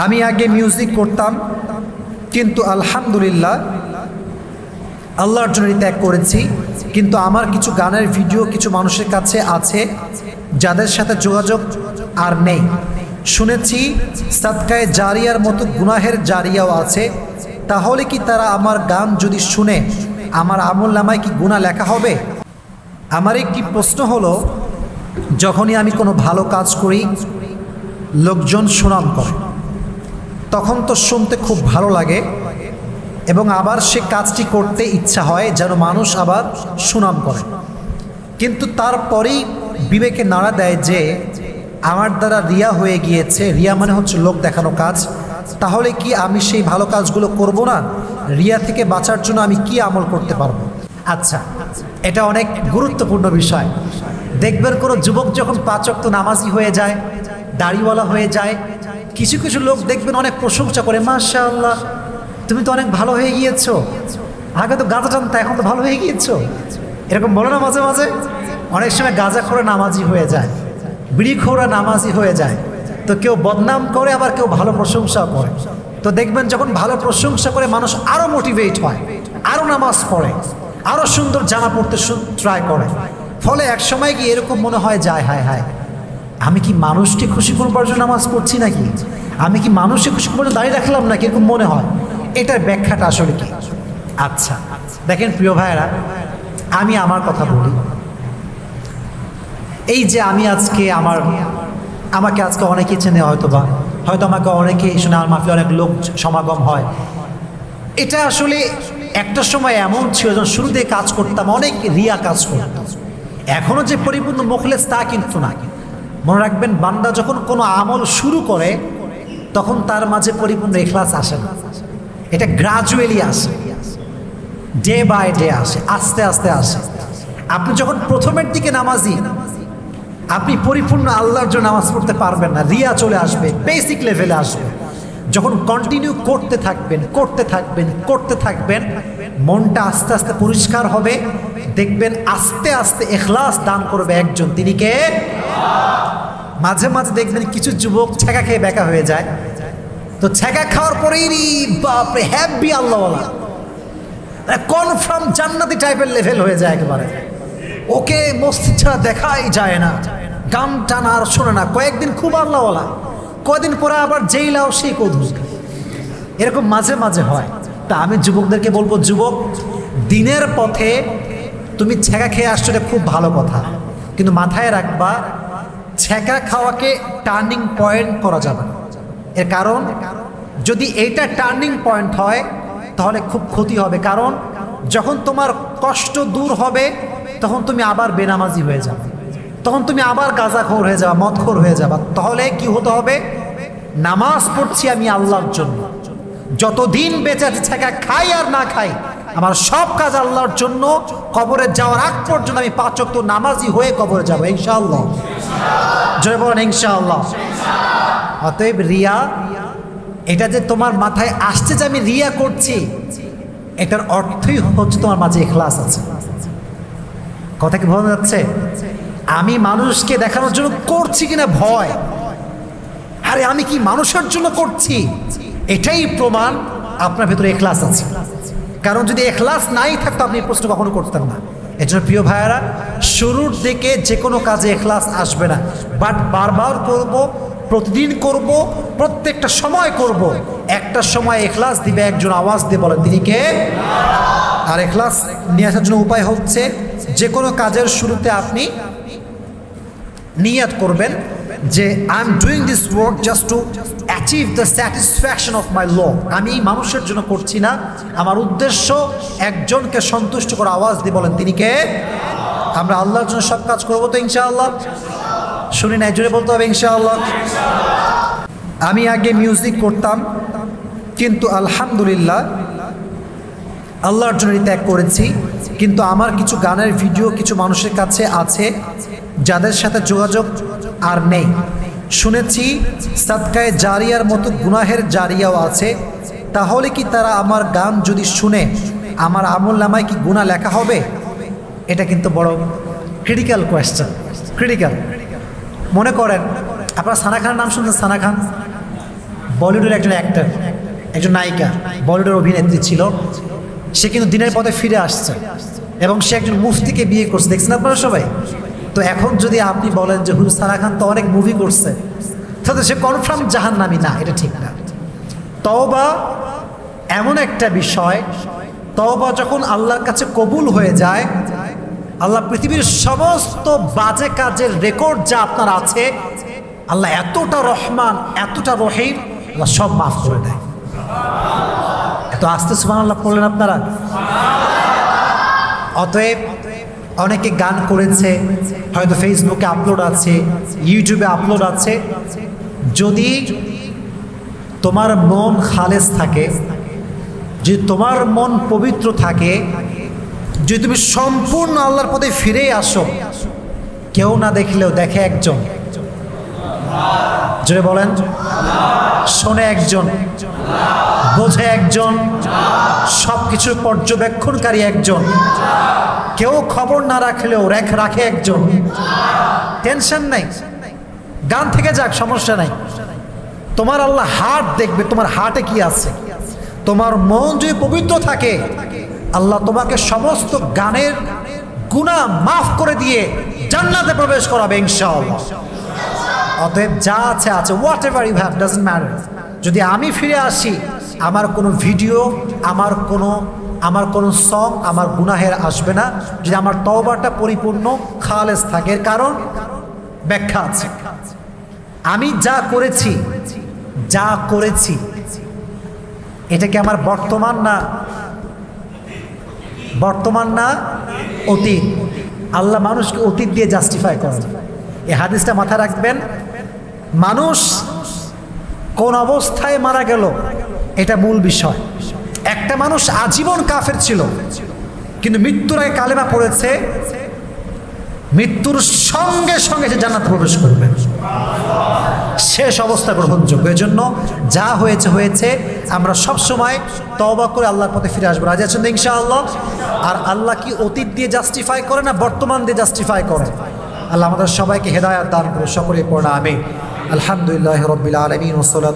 আমি আগে মিউজিক করতাম, কিন্তু আলহামদুলিল্লাহ আল্লাহর জন্য ত্যাগ করেছি। কিন্তু আমার কিছু গানের ভিডিও কিছু মানুষের কাছে আছে যাদের সাথে যোগাযোগ আর নেই। শুনেছি সাদকায়ে জারিয়ার মতো গুনাহের জারিয়াও আছে। তাহলে কি তারা আমার গান যদি শুনে আমার আমলনামায় কি গুনাহ লেখা হবে? আমার একটি প্রশ্ন হলো, যখনই আমি কোনো ভালো কাজ করি লোকজন সুনাম করে, তখন তো শুনতে খুব ভালো লাগে এবং আবার সে কাজটি করতে ইচ্ছা হয় যেন মানুষ আবার সুনাম করে। কিন্তু তারপরেই বিবেকে নাড়া দেয় যে আমার দ্বারা রিয়া হয়ে গিয়েছে। রিয়া মানে হচ্ছে লোক দেখানো কাজ। তাহলে কি আমি সেই ভালো কাজগুলো করব না? রিয়া থেকে বাঁচার জন্য আমি কি আমল করতে পারবো? আচ্ছা, এটা অনেক গুরুত্বপূর্ণ বিষয়। দেখবেন কোনো যুবক যখন 5 ওয়াক্ত নামাজি হয়ে যায়, দাড়িওয়ালা হয়ে যায়, কিছু কিছু লোক দেখবেন অনেক প্রশংসা করে, মাশাআল্লাহ তুমি তো অনেক ভালো হয়ে গিয়েছো, আগে তো গাঁজা টানতা এখন তো ভালো হয়ে গিয়েছো, এরকম বলো না মাঝে মাঝে? অনেক সময় গাঁজাখোরা নামাজি হয়ে যায়, বিড়িখোরা নামাজি হয়ে যায়। তো কেউ বদনাম করে, আবার কেউ ভালো প্রশংসাও করে। তো দেখবেন যখন ভালো প্রশংসা করে মানুষ আরও মোটিভেট হয়, আরও নামাজ পড়ে, আরও সুন্দর জামা পড়তে ট্রাই করে। ফলে এক সময় কি এরকম মনে হয় যায়, হায় হায় আমি কি মানুষকে খুশি করবার জন্য নামাজ পড়ছি নাকি, আমি কি মানুষকে খুশি করবার জন্য দাঁড়িয়ে রাখলাম নাকি, এরকম মনে হয়। এটার ব্যাখ্যাটা আসলে কি? আচ্ছা দেখেন প্রিয় ভাইয়েরা, আমি আমার কথা বলি। এই যে আমি আজকে আমাকে আজকে অনেকে চেনে, হয়তো আমাকে অনেকে শুনে, আমার মাহফিলে অনেক লোক সমাগম হয়। এটা আসলে একটা সময় এমন ছিল যখন শুরুতে কাজ করতাম অনেক রিয়া কাজ করতাম। এখনও যে পরিপূর্ণ মুখলেস তা কিন্তু না। মনে রাখবেন, বান্দা যখন কোনো আমল শুরু করে তখন তার মাঝে পরিপূর্ণ ইখলাস আসে না। এটা গ্রাজুয়ালি আসে, ডে বাই ডে আসে, আস্তে আস্তে আসে। আপনি যখন প্রথমের দিকে নামাজি, আপনি পরিপূর্ণ আল্লাহর জন্য নামাজ পড়তে পারবেন না, রিয়া চলে আসবে, বেসিক লেভেলে আসবে। যখন কন্টিনিউ করতে থাকবেন মনটা আস্তে আস্তে পরিষ্কার হবে। দেখবেন আস্তে আস্তে ইখলাস দান করবে একজন, তিনি কে? মাঝে মাঝে দেখবেন কিছু যুবক ছ্যাঁকা খেয়ে বেকা হয়ে যায়। তো ছ্যাঁকা খাওয়ার পরেই বাপরে হ্যাপি আল্লাহওয়ালা, কনফার্ম জান্নাতি টাইপের লেভেল হয়ে যায় একেবারে। ওকে মসজিদ ছাড়া দেখাই যায় না, গান টান আর শোনে না। কয়েকদিন খুব আল্লাহওয়ালা, কয়েকদিন পরে আবার জেইলাও সেই কৌধু। এরকম মাঝে মাঝে হয়। তা আমি যুবকদেরকে বলবো, যুবক দিনের পথে তুমি ছ্যাঁকা খেয়ে আসছো, এটা খুব ভালো কথা, কিন্তু মাথায় রাখবা ছ্যাঁকা খাওয়াকে টার্নিং পয়েন্ট করা যাবে না। এর কারণ যদি এইটা টার্নিং পয়েন্ট হয় তাহলে খুব ক্ষতি হবে। কারণ যখন তোমার কষ্ট দূর হবে তখন তুমি আবার বেনামাজি হয়ে যাবে, তখন তুমি আবার গাঁজাখোর হয়ে যাবা, মদখোর হয়ে যাবা। তাহলে কি হতে হবে? নামাজ পড়ছি আমি আল্লাহর জন্য, যতদিন বেঁচে আছি ছ্যাঁকা খাই আর না খাই আমার সব কাজ আল্লাহর জন্য। কবরে যাওয়ার আগ পর্যন্ত আমি 5 ওয়াক্ত নামাজি হয়ে কবরে যাবো ইনশাআল্লাহ। জয় বলেন ইনশাআল্লাহ। অতএব রিয়া, এটা যে তোমার মাথায় আসছে যে আমি রিয়া করছি, এটার অর্থই হচ্ছে তোমার মাঝে ইখলাস আছে। কথা কি বোঝা যাচ্ছে? আমি মানুষকে দেখানোর জন্য করছি কিনা ভয়, আরে আমি কি মানুষের জন্য করছি, এটাই প্রমাণ আপনার ভেতরে ইখলাস আছে। কারণ যদি ইখলাস নাই থাকতো আপনি এই প্রশ্ন কখনো করতেন না। এই জন্য প্রিয় ভাইয়েরা, শুরুর দিকে যে কোনো কাজে ইখলাস আসবে না, বাট বারবার করব, প্রতিদিন করব, প্রত্যেকটা সময় করব। একটা সময় ইখলাস দিবে একজন, আওয়াজ দিয়ে বলেন তিনি কে? আর ইখলাস নিয়ে আসার জন্য উপায় হচ্ছে, যে কোনো কাজের শুরুতে আপনি নিয়ত করবেন যে I am doing this work just to achieve the satisfaction of my lord. আমি মানুষের জন্য করছি না, আমার উদ্দেশ্য একজনকে সন্তুষ্ট করা। আওয়াজ দিয়ে বলেন তিনি কে? আমরা আল্লাহর জন্য সব কাজ করবো তো ইনশাআল্লাহ। শুনি না, জোরে বলতে হবে ইনশাআল্লাহ। আমি আগে মিউজিক করতাম, কিন্তু আলহামদুলিল্লাহ আল্লাহর জন্য ত্যাগ করেছি। কিন্তু আমার কিছু গানের ভিডিও কিছু মানুষের কাছে আছে যাদের সাথে যোগাযোগ আর নেই। শুনেছি সাদকায়ে জারিয়ার মতো গুনাহের জারিয়াও আছে। তাহলে কি তারা আমার গান যদি শুনে আমার আমলনামায় কি গুনাহ লেখা হবে? এটা কিন্তু বড় ক্রিটিক্যাল কোয়েশ্চেন, ক্রিটিক্যাল। মনে করেন আপনারা সানা খানের নাম শুনছেন? সানা খান বলিউডের একজন অ্যাক্টর, একজন নায়িকা, বলিউডের অভিনেত্রী ছিল। সে কিন্তু দিনের পথে ফিরে আসছে এবং সে একজন মুফতিকে বিয়ে করছে, দেখছেন আপনারা সবাই। তো এখন যদি আপনি বলেন যে হুজুর সারা খান তো অনেক মুভি করছে, তাহলে সে কনফার্ম জাহান্নামী না, এটা ঠিক না। তওবা এমন একটা বিষয়, তওবা যখন আল্লাহর কাছে কবুল হয়ে যায়, আল্লাহ পৃথিবীর সমস্ত বাজে কাজের রেকর্ড যা আপনার আছে, আল্লাহ এতটা রহমান, এতটা রহিম, আল্লাহ সব মাফ করে দেয়। এত আস্তে সুবহানাল্লাহ পড়লেন আপনারা। অতএব অনেকে গান করেছে, হয়তো ফেসবুকে আপলোড আছে, ইউটিউবে আপলোড আছে। যদি তোমার মন খালেস থাকে, যদি তোমার মন পবিত্র থাকে, যদি তুমি সম্পূর্ণ আল্লাহর পথে ফিরে আসো, কেউ না দেখলেও দেখে একজন, জোরে বলেন, শোনে একজন, বোঝে একজন, সব কিছুর পর্যবেক্ষণকারী একজন, কেউ খবর না রাখলেও রাখে একজন। টেনশন নাই, গান থেকে যাক, সমস্যা নাই। তোমার আল্লাহ হার্ট দেখবে, তোমার হার্টে কি আছে। তোমার মন যদি পবিত্র থাকে, আল্লাহ তোমাকে সমস্ত গানের গুনাহ মাফ করে দিয়ে জান্নাতে প্রবেশ করাবে ইনশাআল্লাহ। অতএব যা আছে আছে, whatever you have, doesn't matter. যদি আমি ফিরে আসি, আমার কোনো ভিডিও, আমার কোনো সং আমার গুনাহের আসবে না, যদি আমার তওবাটা পরিপূর্ণ খালেস থাকে। এর কারণ ব্যাখ্যা আছে। আমি যা করেছি এটা কি আমার বর্তমান না অতীত? আল্লাহ মানুষকে অতীত দিয়ে জাস্টিফাই করেন। এই হাদিসটা মাথায় রাখবেন। মানুষ কোন অবস্থায় মারা গেল এটা মূল বিষয়। একটা মানুষ আজীবন কাফের ছিল, কিন্তু মৃত্যুর আগে কালেমা পড়েছে, মৃত্যুর সঙ্গে সঙ্গে সে জান্নাতে প্রবেশ করবে, শেষ অবস্থা গ্রহণযোগ্য। এজন্য যা হয়েছে, আমরা সব সময় তওবা করে আল্লাহর পথে ফিরে আসবো। রাজি আছেন ইনশাআল্লাহ? আর আল্লাহ কি অতীত দিয়ে জাস্টিফাই করে না বর্তমান দিয়ে জাস্টিফাই করে? আল্লাহ আমাদের সবাইকে হেদায়েত দান করে। সকলে পড়া আমিন। আলহামদুলিল্লাহি রাব্বিল আলামিন।